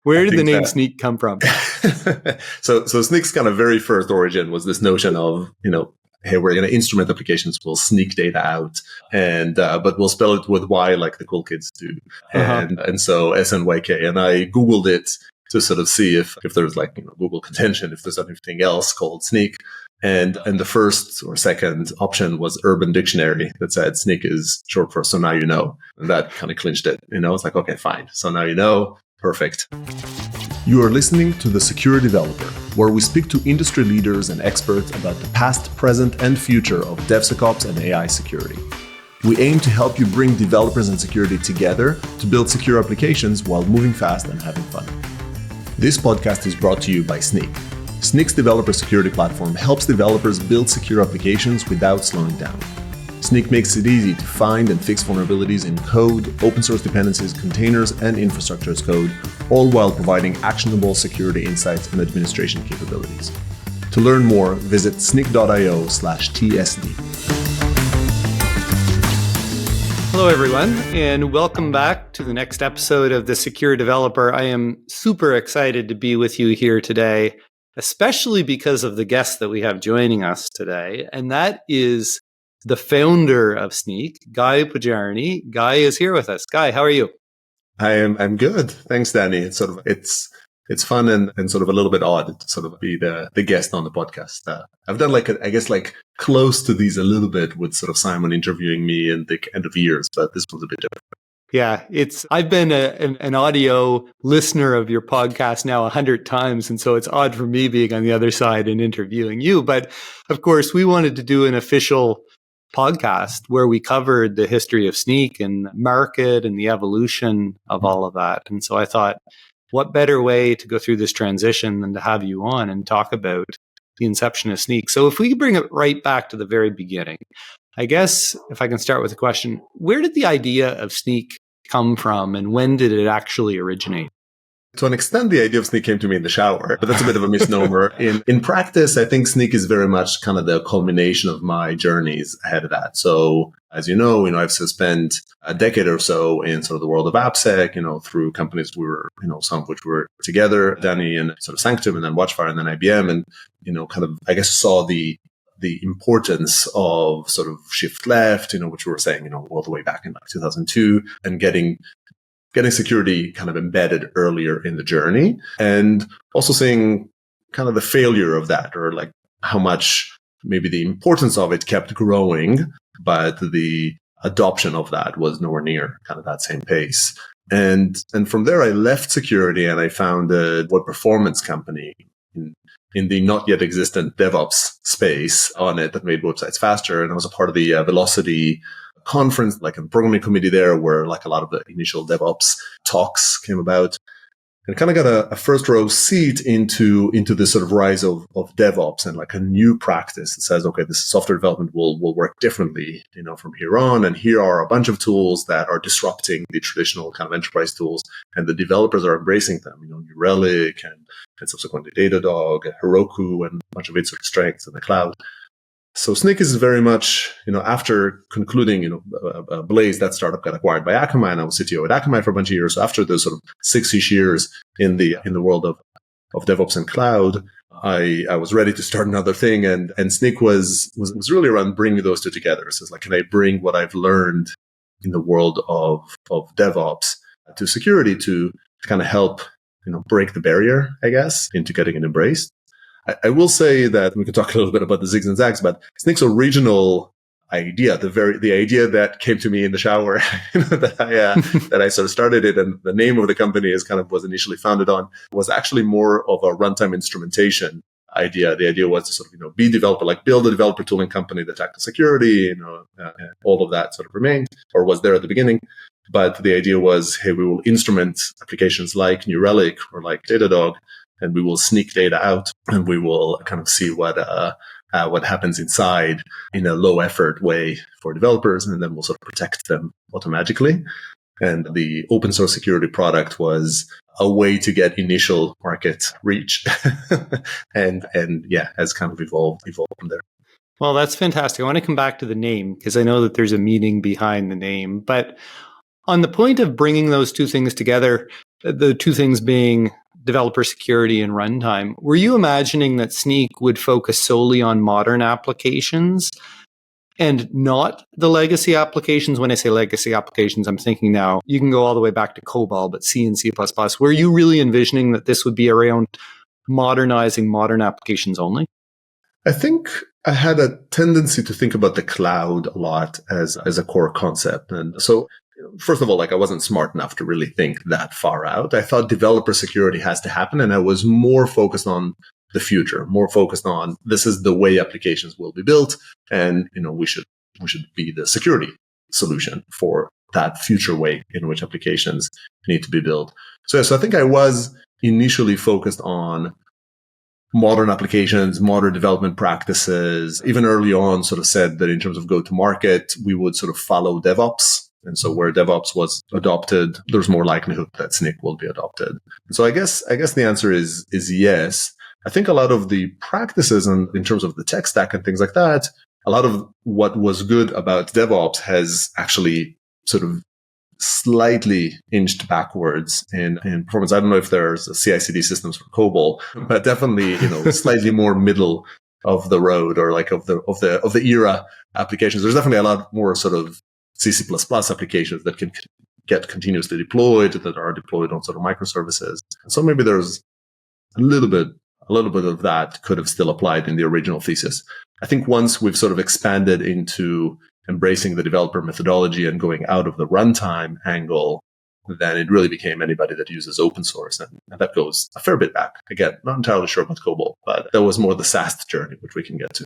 Where I did the think name that Snyk come from? so Snyk's kind of very first origin was this notion of, hey, we're going to instrument applications, we'll sneak data out, and but we'll spell it with Y like the cool kids do, and so SNYK. And I Googled it to sort of see if there's like Google contention, if there's anything else called Snyk. And the first or second option was Urban Dictionary that said Snyk is short for "so now you know," and that kind of clinched it. It's like, okay, fine, so now you know, perfect. You are listening to The Secure Developer, where we speak to industry leaders and experts about the past, present, and future of DevSecOps and AI security. We aim to help you bring developers and security together to build secure applications while moving fast and having fun. This podcast is brought to you by Snyk. Snyk's developer security platform helps developers build secure applications without slowing down. Snyk makes it easy to find and fix vulnerabilities in code, open source dependencies, containers, and infrastructure as code, all while providing actionable security insights and administration capabilities. To learn more, visit snyk.io/TSD. Hello, everyone, and welcome back to the next episode of The Secure Developer. I am super excited to be with you here today, especially because of the guest that we have joining us today, and that is the founder of Snyk, Guy Podjarny. Guy is here with us. Guy, how are you? I'm good. Thanks, Danny. It's fun and sort of a little bit odd to sort of be the guest on the podcast. I've done close to these a little bit with sort of Simon interviewing me in the end of years, but this was a bit different. Yeah, I've been an audio listener of your podcast now 100 times, and so it's odd for me being on the other side and interviewing you. But of course, we wanted to do an official podcast where we covered the history of Snyk and the market and the evolution of all of that. And so I thought, what better way to go through this transition than to have you on and talk about the inception of Snyk? So if we bring it right back to the very beginning, I guess if I can start with a question, where did the idea of Snyk come from and when did it actually originate? To an extent, the idea of Snyk came to me in the shower, but that's a bit of a misnomer. In practice, I think Snyk is very much kind of the culmination of my journeys ahead of that. So, as you know, I've spent a decade or so in sort of the world of AppSec, through companies we were, some of which were together, Danny and sort of Sanctum and then Watchfire and then IBM, and, kind of, I guess, saw the importance of sort of shift left, which we were saying, all the way back in 2002, and getting security kind of embedded earlier in the journey, and also seeing kind of the failure of that, or like how much maybe the importance of it kept growing, but the adoption of that was nowhere near kind of that same pace. And from there, I left security and I founded a web performance company in the not yet existent DevOps space on it that made websites faster. And I was a part of the Velocity conference, like a programming committee there, where like a lot of the initial DevOps talks came about, and kind of got a first row seat into this sort of rise of DevOps and like a new practice that says, okay, this software development will work differently, from here on. And here are a bunch of tools that are disrupting the traditional kind of enterprise tools, and the developers are embracing them, New Relic and subsequently Datadog and Heroku and a bunch of its sort of strengths in the cloud. So Snyk is very much, after concluding, Blaze, that startup got acquired by Akamai, and I was CTO at Akamai for a bunch of years. So after those sort of 6-ish years in the world of DevOps and cloud, I was ready to start another thing. And Snyk was really around bringing those two together. So it's like, can I bring what I've learned in the world of DevOps to security to kind of help, break the barrier, I guess, into getting it embraced. I will say that we can talk a little bit about the zigs and zags, but Snyk's original idea, the idea that came to me in the shower, that I sort of started it, and the name of the company was initially founded on, was actually more of a runtime instrumentation idea. The idea was to sort of, be developer, like build a developer tooling company that tackled security, all of that sort of remained or was there at the beginning. But the idea was, hey, we will instrument applications like New Relic or like Datadog, and we will sneak data out, and we will kind of see what happens inside in a low effort way for developers, and then we'll sort of protect them automatically. And the open source security product was a way to get initial market reach, and has kind of evolved from there. Well, that's fantastic. I want to come back to the name because I know that there's a meaning behind the name, but on the point of bringing those two things together, the two things being developer security and runtime. Were you imagining that Snyk would focus solely on modern applications and not the legacy applications? When I say legacy applications, I'm thinking now you can go all the way back to COBOL, but C and C++. Were you really envisioning that this would be around modernizing modern applications only? I think I had a tendency to think about the cloud a lot as a core concept. And so, first of all, I wasn't smart enough to really think that far out. I thought developer security has to happen. And I was more focused on the future, more focused on this is the way applications will be built. And, we should be the security solution for that future way in which applications need to be built. So I think I was initially focused on modern applications, modern development practices. Even early on, sort of said that in terms of go-to-market, we would sort of follow DevOps. And so where DevOps was adopted, there's more likelihood that Snyk will be adopted. So I guess the answer is yes. I think a lot of the practices in terms of the tech stack and things like that, a lot of what was good about DevOps has actually sort of slightly inched backwards in performance. I don't know if there's CI/CD systems for COBOL, but definitely, slightly more middle of the road or of the era applications. There's definitely a lot more sort of C++ applications that can get continuously deployed, that are deployed on sort of microservices. So maybe there's a little bit of that could have still applied in the original thesis. I think once we've sort of expanded into embracing the developer methodology and going out of the runtime angle, then it really became anybody that uses open source. And that goes a fair bit back. Again, not entirely sure about COBOL, but that was more the SAST journey, which we can get to.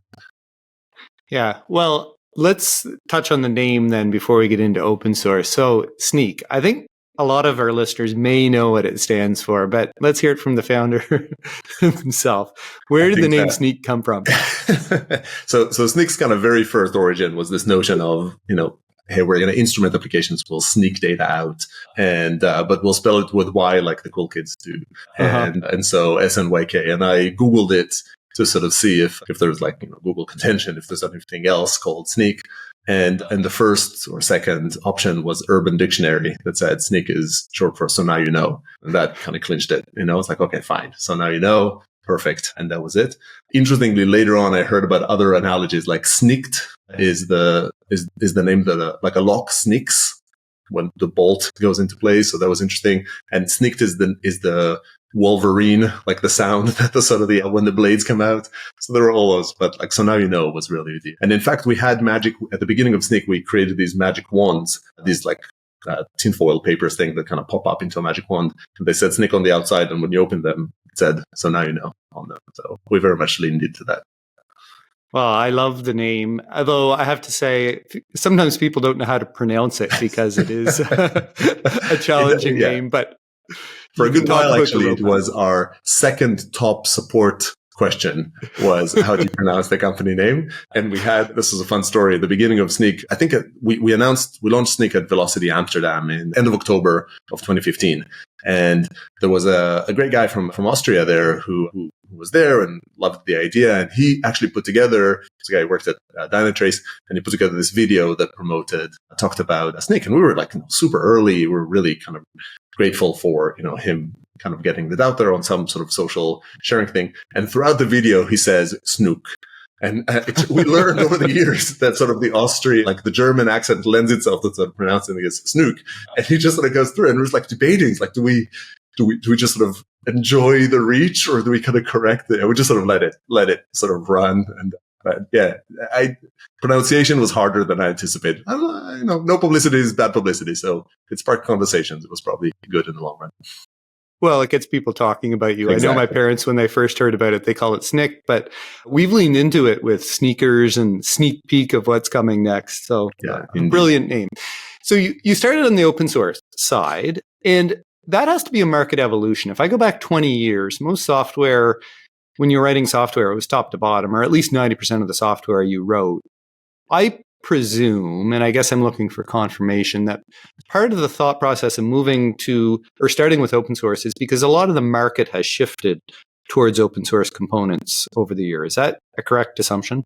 Yeah. Well, let's touch on the name then before we get into open source. So Snyk, I think a lot of our listeners may know what it stands for, but let's hear it from the founder himself. Where did the name Snyk come from? So Snyk's kind of very first origin was this notion of, hey, we're going to instrument applications. We'll sneak data out, and but we'll spell it with Y like the cool kids do. And so SNYK. And I Googled it to sort of see if there's Google contention, if there's anything else called Snyk. And the first or second option was Urban Dictionary that said Snyk is short for So Now You Know. And that kind of clinched it. It's like, okay, fine. So now you know. Perfect. And that was it. Interestingly, later on, I heard about other analogies like sneaked is the name that like a lock sneaks when the bolt goes into place. So that was interesting. And sneaked is the Wolverine, like the sound that the sort of when the blades come out. So there were all those, but So Now You Know was really the, and in fact, we had magic at the beginning of Snyk. We created these magic wands, these tinfoil papers thing that kind of pop up into a magic wand. And they said Snyk on the outside. And when you open them, it said, So Now You Know on them. So we very much leaned into that. Well, I love the name, although I have to say, sometimes people don't know how to pronounce it because it is a challenging name, but for a good while, actually, it was our second top support question was, how do you pronounce the company name? And this was a fun story at the beginning of Snyk. I think we launched Snyk at Velocity Amsterdam in end of October of 2015. And there was a great guy from Austria there who was there and loved the idea. And he actually put together, this guy worked at Dynatrace, and he put together this video that talked about Snyk. And we were super early. We were really kind of grateful for, him kind of getting it out there on some sort of social sharing thing. And throughout the video, he says Snook. And we learned over the years that sort of the Austrian, the German accent lends itself to sort of pronouncing it as Snook. And he just sort of goes through and was debating, do we just sort of enjoy the reach, or do we kind of correct it? And we just sort of let it sort of run. And pronunciation was harder than I anticipated. No publicity is bad publicity. So it sparked conversations. It was probably good in the long run. Well, it gets people talking about you. Exactly. I know my parents, when they first heard about it, they call it Snyk, but we've leaned into it with sneakers and sneak peek of what's coming next. So brilliant name. So you started on the open source side, and that has to be a market evolution. If I go back 20 years, most software, when you're writing software, it was top to bottom, or at least 90% of the software you wrote. I presume, and I guess I'm looking for confirmation, that part of the thought process of moving to or starting with open source is because a lot of the market has shifted towards open source components over the years. Is that a correct assumption?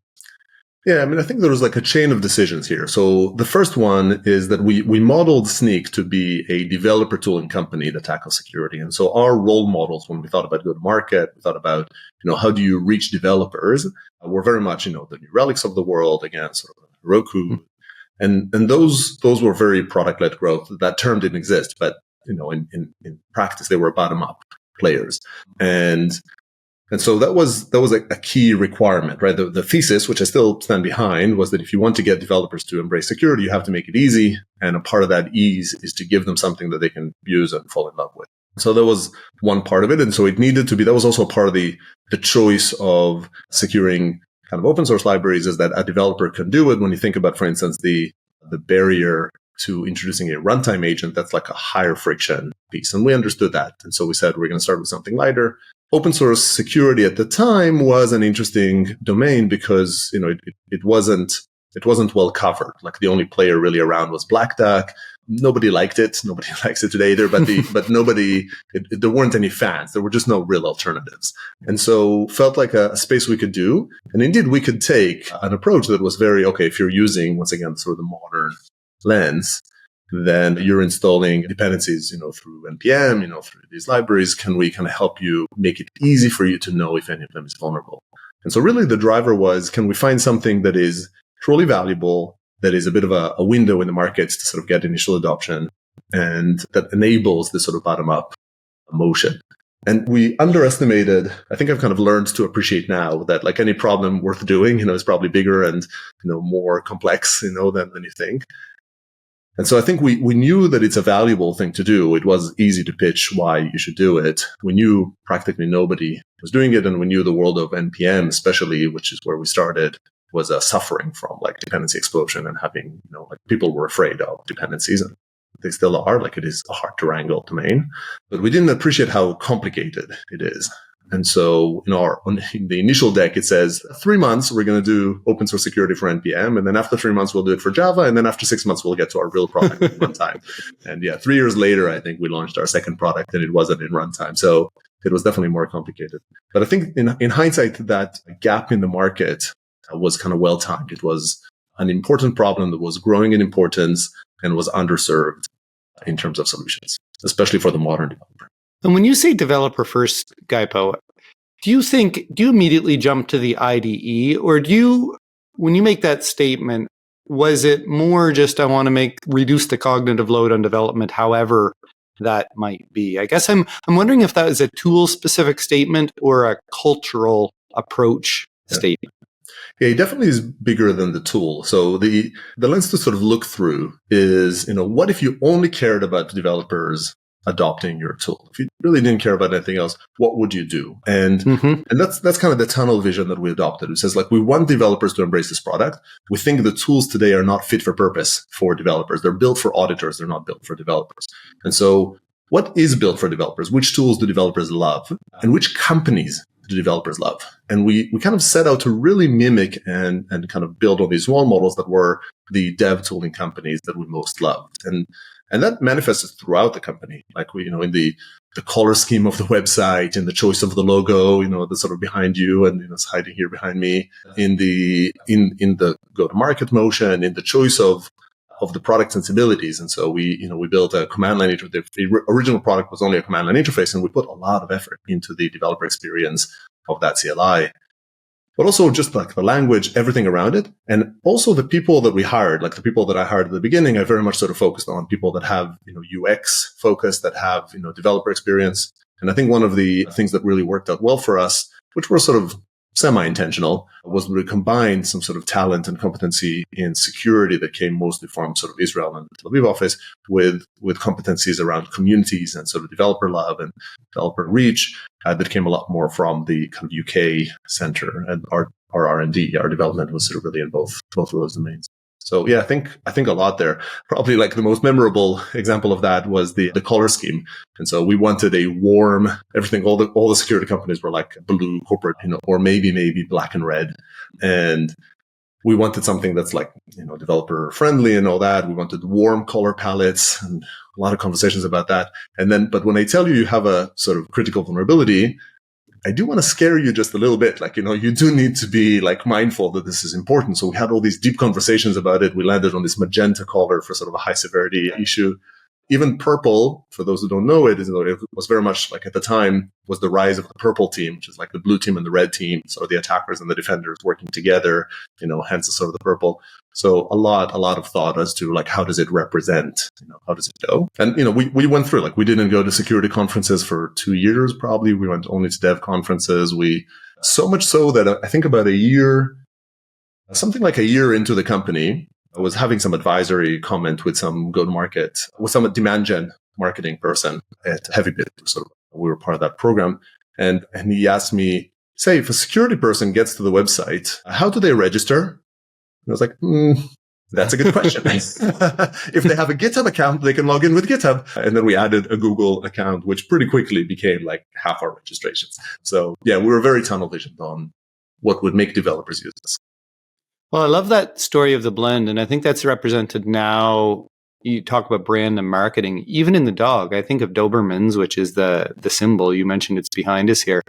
Yeah, I mean, I think there was like a chain of decisions here. So the first one is that we modeled Snyk to be a developer tooling company that tackles security. And so our role models, when we thought about go-to-market, we thought about, how do you reach developers? Were very much, the New Relics of the world, again, sort of Roku. And those were very product-led growth. That term didn't exist, but, in practice, they were bottom-up players. And so that was a key requirement, right? The thesis, which I still stand behind, was that if you want to get developers to embrace security, you have to make it easy. And a part of that ease is to give them something that they can use and fall in love with. So that was one part of it. And so it needed to be, that was also a part of the choice of securing kind of open source libraries, is that a developer can do it. When you think about, for instance, the barrier to introducing a runtime agent, that's like a higher friction piece. And we understood that. And so we said, we're going to start with something lighter. Open source security at the time was an interesting domain because, it wasn't well covered. Like the only player really around was Black Duck. Nobody liked it. Nobody likes it today either, but there weren't any fans. There were just no real alternatives. And so felt like a space we could do. And indeed we could take an approach that was very, okay, if you're using, once again, sort of the modern lens, then you're installing dependencies, through NPM, through these libraries. Can we kind of help you make it easy for you to know if any of them is vulnerable? And so really the driver was, can we find something that is truly valuable, that is a bit of a window in the markets to sort of get initial adoption, and that enables this sort of bottom-up motion? And we underestimated, I think I've kind of learned to appreciate now that like any problem worth doing, is probably bigger and, more complex, than you think. And so I think we knew that it's a valuable thing to do. It was easy to pitch why you should do it. We knew practically nobody was doing it. And we knew the world of NPM, especially, which is where we started, was suffering from like dependency explosion and having, like people were afraid of dependencies, and they still are. Like it is a hard to wrangle domain, but we didn't appreciate how complicated it is. And so in the initial deck, it says 3 months, we're going to do open source security for NPM. And then after 3 months, we'll do it for Java. And then after 6 months, we'll get to our real product in runtime. And 3 years later, I think we launched our second product and it wasn't in runtime. So it was definitely more complicated. But I think in hindsight, that gap in the market was kind of well timed. It was an important problem that was growing in importance and was underserved in terms of solutions, especially for the modern developer. And when you say developer first, Guy Po, do you immediately jump to the IDE, or when you make that statement, was it more just I want to reduce the cognitive load on development, however that might be? I guess I'm wondering if that is a tool specific statement or a cultural approach statement. Yeah, it definitely is bigger than the tool. So the lens to sort of look through is, what if you only cared about developers adopting your tool? If you really didn't care about anything else, what would you do? And that's kind of the tunnel vision that we adopted. It says like, we want developers to embrace this product. We think the tools today are not fit for purpose for developers. They're built for auditors. They're not built for developers. And so what is built for developers? Which tools do developers love? And which companies do developers love? And we kind of set out to really mimic and kind of build on these role models that were the dev tooling companies that we most loved. And that manifested throughout the company, like we, in the color scheme of the website, in the choice of the logo, that's sort of behind you and it's hiding here behind me, in the go-to-market motion, in the choice of the product sensibilities. And so we built a command line interface. The original product was only a command line interface, and we put a lot of effort into the developer experience of that CLI. But also just like the language, everything around it. And also the people that we hired, like the people that I hired at the beginning, I very much sort of focused on people that have, UX focus, that have, developer experience. And I think one of the things that really worked out well for us, which were sort of semi-intentional, was we combined some sort of talent and competency in security that came mostly from sort of Israel and the Tel Aviv office with competencies around communities and sort of developer love and developer reach that came a lot more from the kind of UK center. And our R&D, our development was sort of really in both of those domains. So yeah, I think a lot there. Probably like the most memorable example of that was the color scheme. And so we wanted a warm everything. All the security companies were like blue corporate, or maybe black and red. And we wanted something that's like, developer friendly and all that. We wanted warm color palettes and a lot of conversations about that. But when they tell you have a sort of critical vulnerability, I do want to scare you just a little bit. Like, you do need to be like mindful that this is important. So we had all these deep conversations about it. We landed on this magenta color for sort of a high severity issue. Even purple, for those who don't know it, it was very much like at the time was the rise of the purple team, which is like the blue team and the red team. So the attackers and the defenders working together, hence the sort of the purple. So a lot of thought as to like, how does it represent, how does it go? And, we went through, like, we didn't go to security conferences for 2 years, probably. We went only to dev conferences. So much so that I think about something like a year into the company, I was having some advisory comment with some go-to-market, with some demand gen marketing person at HeavyBit. Sort of, we were part of that program. And he asked me, say, if a security person gets to the website, how do they register? And I was like, that's a good question. If they have a GitHub account, they can log in with GitHub. And then we added a Google account, which pretty quickly became like half our registrations. So yeah, we were very tunnel visioned on what would make developers use this. Well, I love that story of the blend. And I think that's represented now. You talk about brand and marketing, even in the dog. I think of Dobermans, which is the symbol. You mentioned it's behind us here.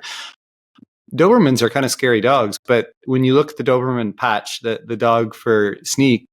Dobermans are kind of scary dogs, but when you look at the Doberman patch, the dog for Snyk,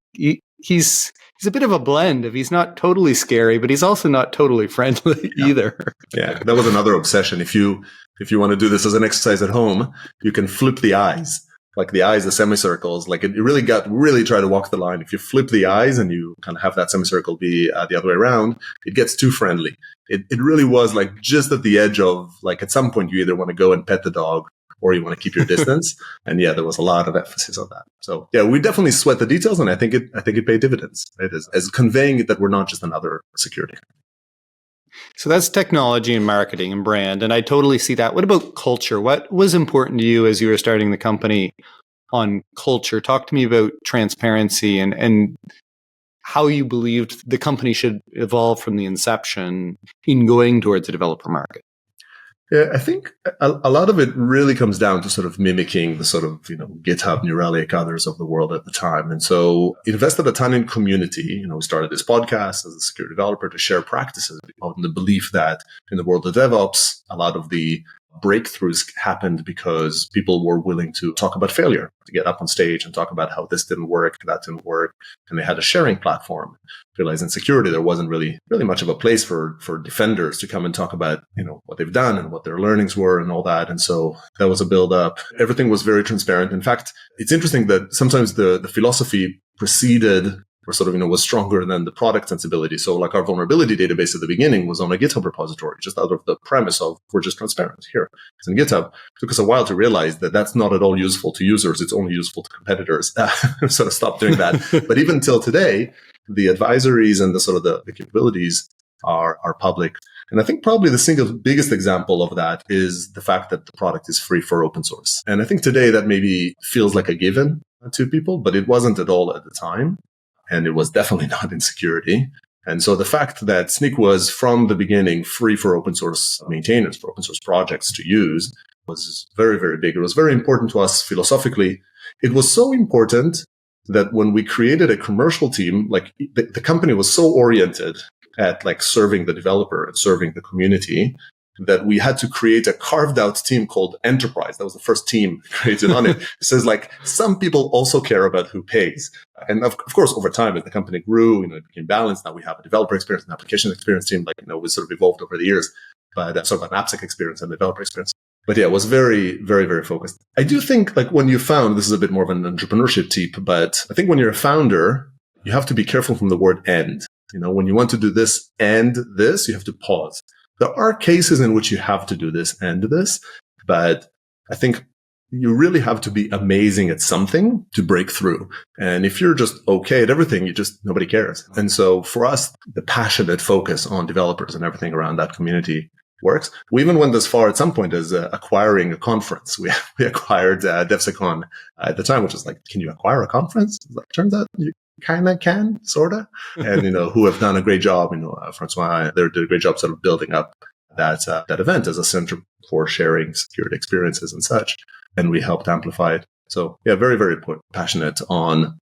he's a bit of a blend. He's not totally scary, but he's also not totally friendly either. Yeah, that was another obsession. If you want to do this as an exercise at home, you can flip the eyes. Like the eyes, the semicircles, like it really try to walk the line. If you flip the eyes and you kind of have that semicircle be the other way around, it gets too friendly. It really was like just at the edge of like at some point you either want to go and pet the dog or you want to keep your distance. And yeah, there was a lot of emphasis on that. So yeah, we definitely sweat the details, and I think it paid dividends. It is as conveying that we're not just another security. So that's technology and marketing and brand. And I totally see that. What about culture? What was important to you as you were starting the company on culture? Talk to me about transparency and how you believed the company should evolve from the inception in going towards a developer market. Yeah, I think a lot of it really comes down to sort of mimicking the sort of, GitHub, New Relic, others of the world at the time. And so invested a ton in community. We started this podcast as a security developer to share practices on the belief that in the world of DevOps, a lot of the breakthroughs happened because people were willing to talk about failure, to get up on stage and talk about how this didn't work, that didn't work. And they had a sharing platform. Realized in security, there wasn't really much of a place for defenders to come and talk about, what they've done and what their learnings were and all that. And so that was a build up. Everything was very transparent. In fact, it's interesting that sometimes the philosophy preceded or sort of, was stronger than the product sensibility. So like our vulnerability database at the beginning was on a GitHub repository, just out of the premise of we're just transparent here. It's in GitHub. It took us a while to realize that that's not at all useful to users. It's only useful to competitors. Sort of stopped doing that. But even till today, the advisories and the sort of the capabilities are public. And I think probably the single biggest example of that is the fact that the product is free for open source. And I think today that maybe feels like a given to people, but it wasn't at all at the time. And it was definitely not in security. And so the fact that Snyk was from the beginning free for open source maintainers, for open source projects to use was very, very big. It was very important to us philosophically. It was so important that when we created a commercial team, like the company was so oriented at like serving the developer and serving the community that we had to create a carved out team called Enterprise. That was the first team created on it. It says like some people also care about who pays. And of course, over time, as the company grew, it became balanced. Now we have a developer experience and application experience team, we sort of evolved over the years, but sort of an AppSec experience and developer experience. But yeah, it was very, very, very focused. I do think like when you found, this is a bit more of an entrepreneurship tip, but I think when you're a founder, you have to be careful from the word end. When you want to do this and this, you have to pause. There are cases in which you have to do this and this, but I think you really have to be amazing at something to break through. And if you're just okay at everything, nobody cares. And so for us, the passionate focus on developers and everything around that community works. We even went as far at some point as acquiring a conference. We acquired DevSecCon at the time, which was like, can you acquire a conference? Like, turns out you kind of can, sort of. And, who have done a great job, Francois, they did a great job sort of building up that event as a center for sharing security experiences and such. And we helped amplify it. So yeah, very, very passionate on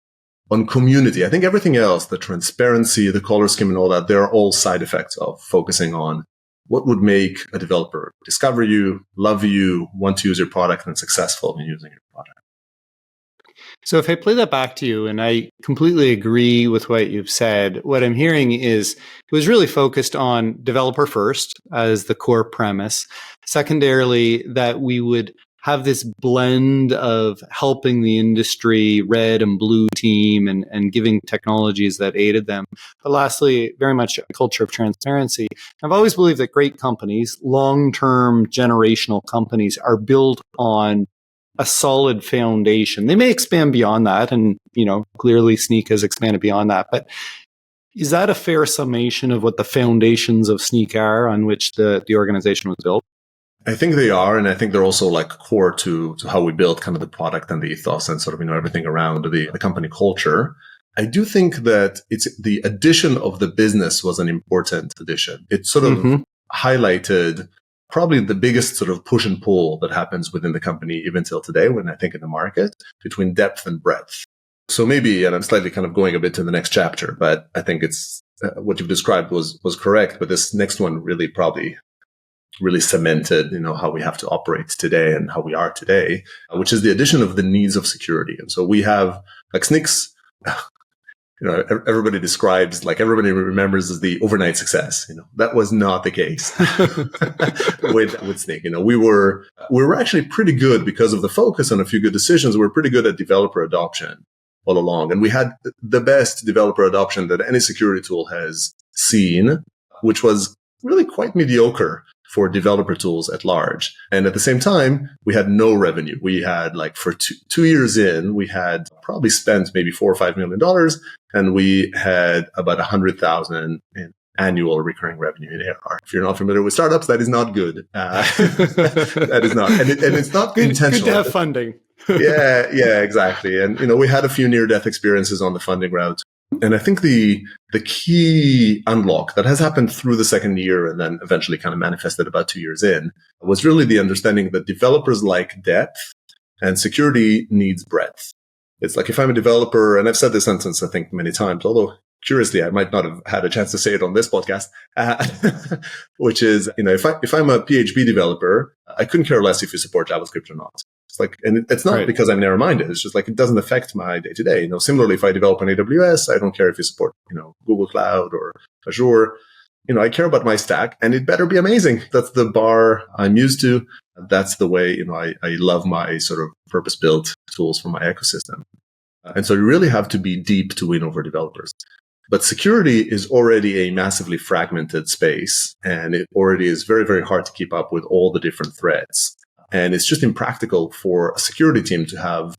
community. I think everything else, the transparency, the color scheme and all that, they're all side effects of focusing on what would make a developer discover you, love you, want to use your product, and successful in using your product. So if I play that back to you, and I completely agree with what you've said, what I'm hearing is it was really focused on developer first as the core premise. Secondarily, that we would have this blend of helping the industry, red and blue team, and giving technologies that aided them. But lastly, very much a culture of transparency. I've always believed that great companies, long-term generational companies, are built on a solid foundation. They may expand beyond that, and clearly Snyk has expanded beyond that. But is that a fair summation of what the foundations of Snyk are, on which the organization was built? I think they are, and I think they're also like core to how we build kind of the product and the ethos and sort of everything around the company culture. I do think that it's the addition of the business was an important addition. It sort of highlighted probably the biggest sort of push and pull that happens within the company even till today, when I think in the market, between depth and breadth. So maybe, and I'm slightly kind of going a bit to the next chapter, but I think it's what you've described was correct. But this next one really cemented, how we have to operate today and how we are today, which is the addition of the needs of security. And so we have like Snyk's, everybody describes, like everybody remembers as the overnight success. That was not the case with Snyk. We were actually pretty good because of the focus on a few good decisions. We were pretty good at developer adoption all along. And we had the best developer adoption that any security tool has seen, which was really quite mediocre for developer tools at large. And at the same time, we had no revenue. We had for 2 years in, we had probably spent maybe $4 or $5 million, and we had about 100,000 in annual recurring revenue in ARR. If you're not familiar with startups, that is not good. That is not, and it's not good, intentional. Good to have funding. yeah, exactly. And we had a few near-death experiences on the funding route. And I think the key unlock that has happened through the second year and then eventually kind of manifested about 2 years in was really the understanding that developers like depth and security needs breadth. It's like if I'm a developer, and I've said this sentence, I think, many times, although curiously, I might not have had a chance to say it on this podcast, which is, if I'm a PHP developer, I couldn't care less if you support JavaScript or not. It's like, and it's not because I'm narrow-minded. It's just like, it doesn't affect my day-to-day. Similarly, if I develop on AWS, I don't care if you support, Google Cloud or Azure. I care about my stack, and it better be amazing. That's the bar I'm used to. That's the way, I love my sort of purpose-built tools for my ecosystem. And so you really have to be deep to win over developers. But security is already a massively fragmented space, and it already is very, very hard to keep up with all the different threats. And it's just impractical for a security team to have,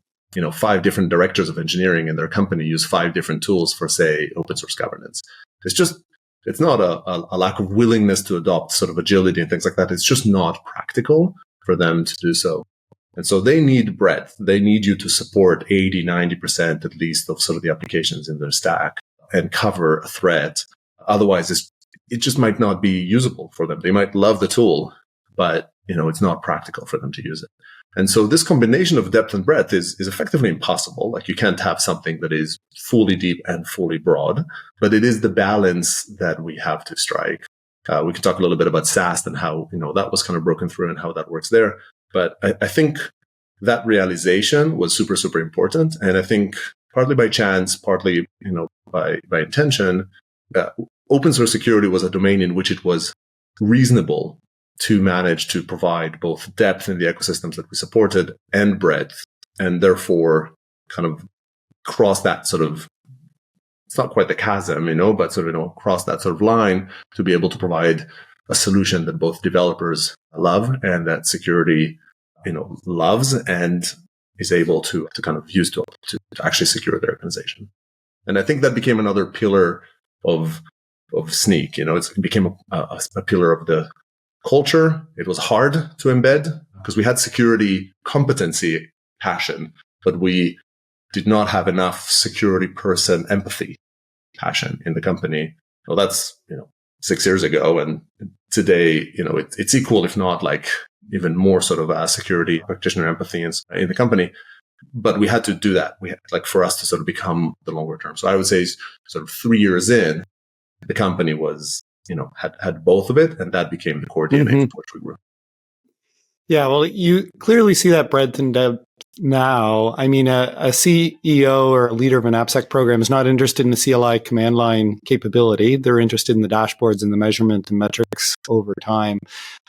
5 different directors of engineering in their company use 5 different tools for, say, open source governance. It's not a lack of willingness to adopt sort of agility and things like that. It's just not practical for them to do so. And so they need breadth. They need you to support 80, 90% at least of sort of the applications in their stack and cover a threat. Otherwise, it just might not be usable for them. They might love the tool, but it's not practical for them to use it. And so this combination of depth and breadth is effectively impossible. Like, you can't have something that is fully deep and fully broad, but it is the balance that we have to strike. We can talk a little bit about SAST and how, that was kind of broken through and how that works there. But I think that realization was super, super important. And I think partly by chance, partly, by intention, open source security was a domain in which it was reasonable to manage to provide both depth in the ecosystems that we supported and breadth, and therefore kind of cross that sort of, it's not quite the chasm, but sort of, cross that sort of line to be able to provide a solution that both developers love and that security, loves and is able to kind of use to actually secure their organization. And I think that became another pillar of Snyk. It became a pillar of the culture. It was hard to embed because we had security competency, passion, but we did not have enough security person empathy, passion in the company. Well, that's, 6 years ago. And today, it's equal, if not like even more sort of security practitioner empathy in the company. But we had to do that. We had, for us to sort of become the longer term. So I would say sort of 3 years in, the company was had both of it, and that became the core DNA for which we grew. Yeah, well, you clearly see that breadth and depth now. I mean, a CEO or a leader of an AppSec program is not interested in the CLI command line capability. They're interested in the dashboards and the measurement and metrics over time.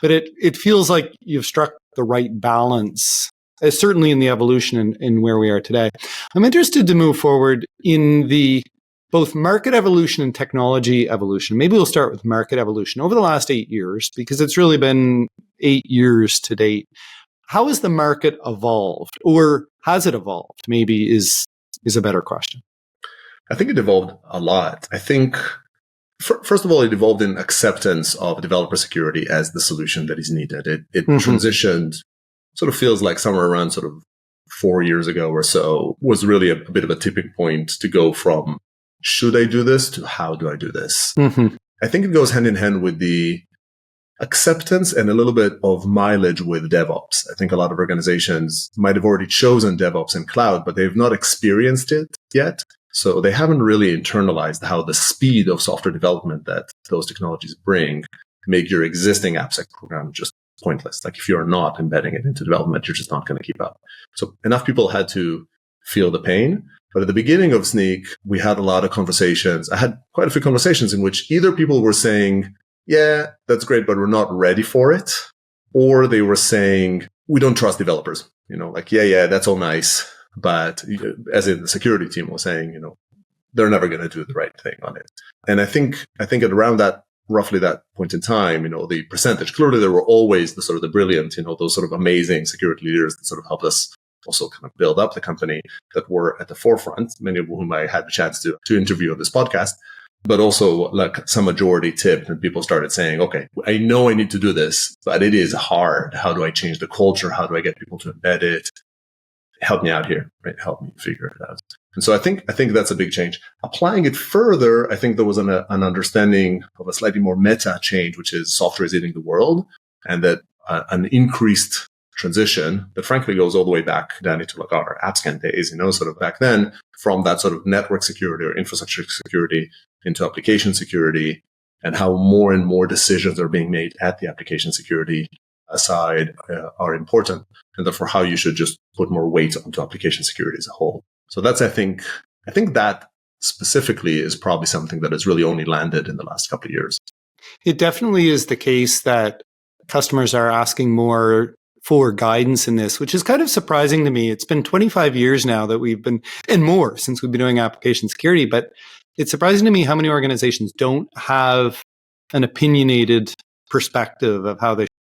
But it feels like you've struck the right balance, certainly in the evolution in where we are today. I'm interested to move forward in the both market evolution and technology evolution. Maybe we'll start with market evolution over the last 8 years, because it's really been 8 years to date. How has the market evolved, or has it evolved? Maybe is a better question. I think it evolved a lot. I think, first of all, it evolved in acceptance of developer security as the solution that is needed. It transitioned, sort of feels like somewhere around sort of 4 years ago or so, was really a bit of a tipping point to go from should I do this to how do I do this? I think it goes hand in hand with the acceptance and a little bit of mileage with DevOps. I think a lot of organizations might have already chosen DevOps and cloud, but they've not experienced it yet. So they haven't really internalized how the speed of software development that those technologies bring make your existing AppSec program just pointless. Like if you're not embedding it into development, you're just not going to keep up. So enough people had to feel the pain. But at the beginning of Snyk, we had a lot of conversations. I had quite a few conversations in which either people were saying, yeah, that's great, but we're not ready for it. Or they were saying, we don't trust developers. Like, yeah, that's all nice. But as in the security team was saying, they're never going to do the right thing on it. And I think at around that, roughly that point in time, the percentage, clearly there were always the sort of the brilliant, those sort of amazing security leaders that sort of helped us also kind of build up the company that were at the forefront, many of whom I had the chance to interview on this podcast, but also like some majority tipped and people started saying, okay, I know I need to do this, but it is hard. How do I change the culture? How do I get people to embed it? Help me out here, right? Help me figure it out. And so I think that's a big change. Applying it further, I think there was an understanding of a slightly more meta change, which is software is eating the world, and that an increased transition that frankly goes all the way back, Danny, to like our AppScan days, sort of back then, from that sort of network security or infrastructure security into application security, and how more and more decisions are being made at the application security side are important, and therefore how you should just put more weight onto application security as a whole. So that's, I think that specifically is probably something that has really only landed in the last couple of years. It definitely is the case that customers are asking more for guidance in this, which is kind of surprising to me. It's been 25 years now that we've been, and more since we've been doing application security, but it's surprising to me how many organizations don't have an opinionated perspective of how they